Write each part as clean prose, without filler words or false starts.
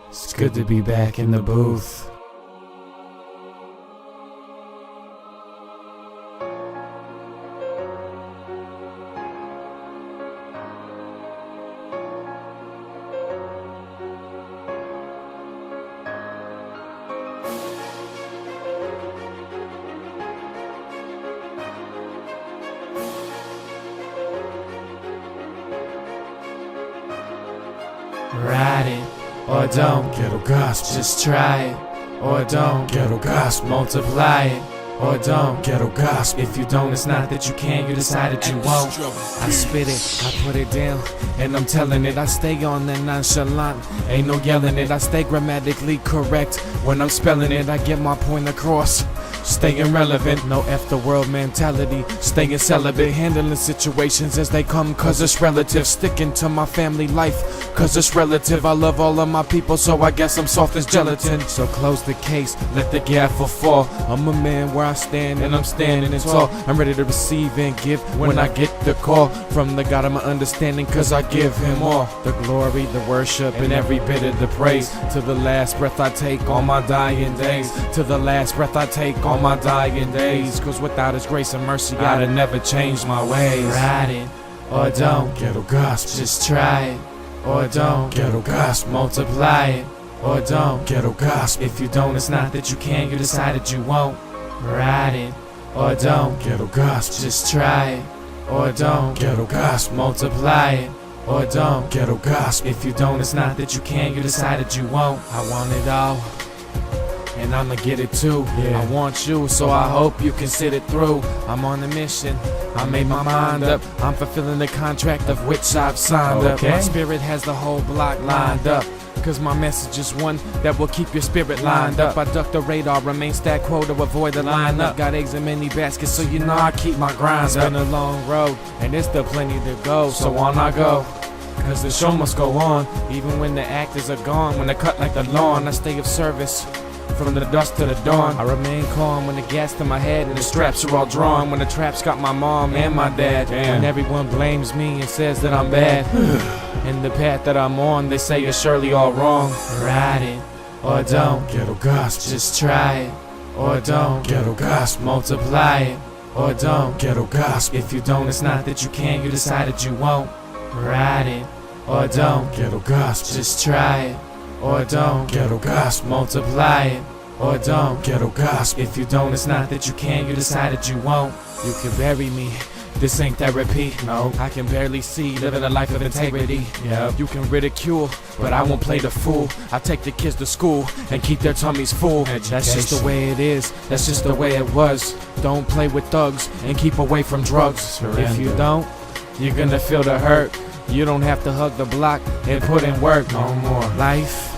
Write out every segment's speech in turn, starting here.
It's good to be back in the booth. Ride it, or don't. Ghetto gospel. Just try it, or don't. Ghetto gospel. Multiply it, or don't. Ghetto gospel. If you don't, it's not that you can't, you decide that you won't. I spit it, I put it down, and I'm telling it. I stay on that nonchalant, ain't no yelling it. I stay grammatically correct when I'm spelling it. I get my point across, staying relevant. No F the world mentality, staying celibate. Handling situations as they come cause it's relative. Sticking to my family life cause it's relative. I love all of my people, so I guess I'm soft as gelatin. So close the case, let the gavel fall. I'm a man where I stand and I'm standing tall. I'm ready to receive and give when I get the call from the God of my understanding, cause I give him all the glory, the worship, and every bit of the praise. To the last breath I take on my dying days. To the last breath I take on my dying days. Cause without his grace and mercy I'd have never changed my ways. Ride it, or don't. Ghetto gospel. Just try it, or don't. Ghetto gospel. Multiply it, or don't. Ghetto gospel. If you don't, it's not that you can't, you decide that you won't. Ride it, or don't. Ghetto gospel. Just try it, or don't. Ghetto gospel. Multiply it, or don't. Ghetto gospel. If you don't, it's not that you can't, you decide that you won't. I want it all, and I'ma get it too. Yeah. I want you, so I hope you can sit it through. I'm on a mission, I made my mind up. I'm fulfilling the contract of which I've signed up. My spirit has the whole block lined up, cause my message is one that will keep your spirit lined up. I duck the radar, remain stack quo to avoid the lineup. Got eggs in many baskets, so you know I keep my grind up. It's been a long road, and there's still plenty to go, so on I go. Cause the show must go on, even when the actors are gone. When they cut like the lawn, I stay of service from the dusk to the dawn. I remain calm when the gas to my head and the straps are all drawn. When the traps got my mom and my dad. When everyone blames me and says that I'm bad. And the path that I'm on, they say it's surely all wrong. Ride it, or don't. Ghetto gospel. Just try it, or don't. Ghetto gospel. Multiply it, or don't. Ghetto gospel. If you don't, it's not that you can't, you decide that you won't. Ride it, or don't. Ghetto gospel. Just try it, or don't. Ghetto gospel. Multiply it, or don't. Ghetto gospel. If you don't, it's not that you can't, you decide that you won't. You can bury me, this ain't therapy. No, I can barely see, living a life of integrity. Yeah. You can ridicule, but I won't play the fool. I take the kids to school and keep their tummies full. That's just the way it is, that's just the way it was. Don't play with thugs and keep away from drugs. Surrender. If you don't, you're gonna feel the hurt. You don't have to hug the block and put in work. No more. Life,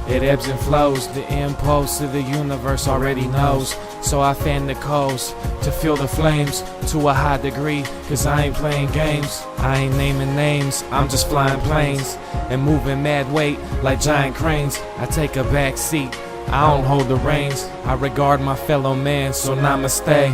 it ebbs and flows. The impulse of the universe already knows. So I fan the coals to feel the flames to a high degree. Cause I ain't playing games, I ain't naming names. I'm just flying planes and moving mad weight like giant cranes. I take a back seat, I don't hold the reins. I regard my fellow man, so namaste.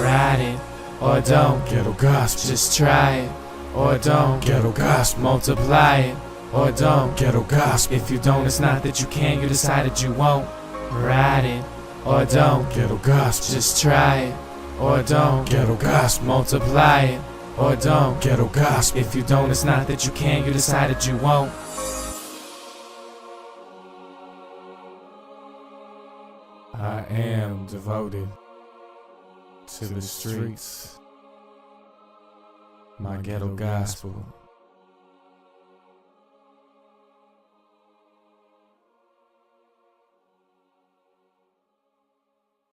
Ride it, or don't. Ghetto gospel. Just try it, or don't. Ghetto gospel. Multiply it, or don't. Ghetto gospel. If you don't, it's not that you can't, you decide that you won't. Ride it, or don't. Ghetto gospel. Just try it, or don't. Ghetto gospel. Multiply it, or don't. Ghetto gospel. If you don't, it's not that you can't, you decide that you won't. I am devoted to the streets. My ghetto gospel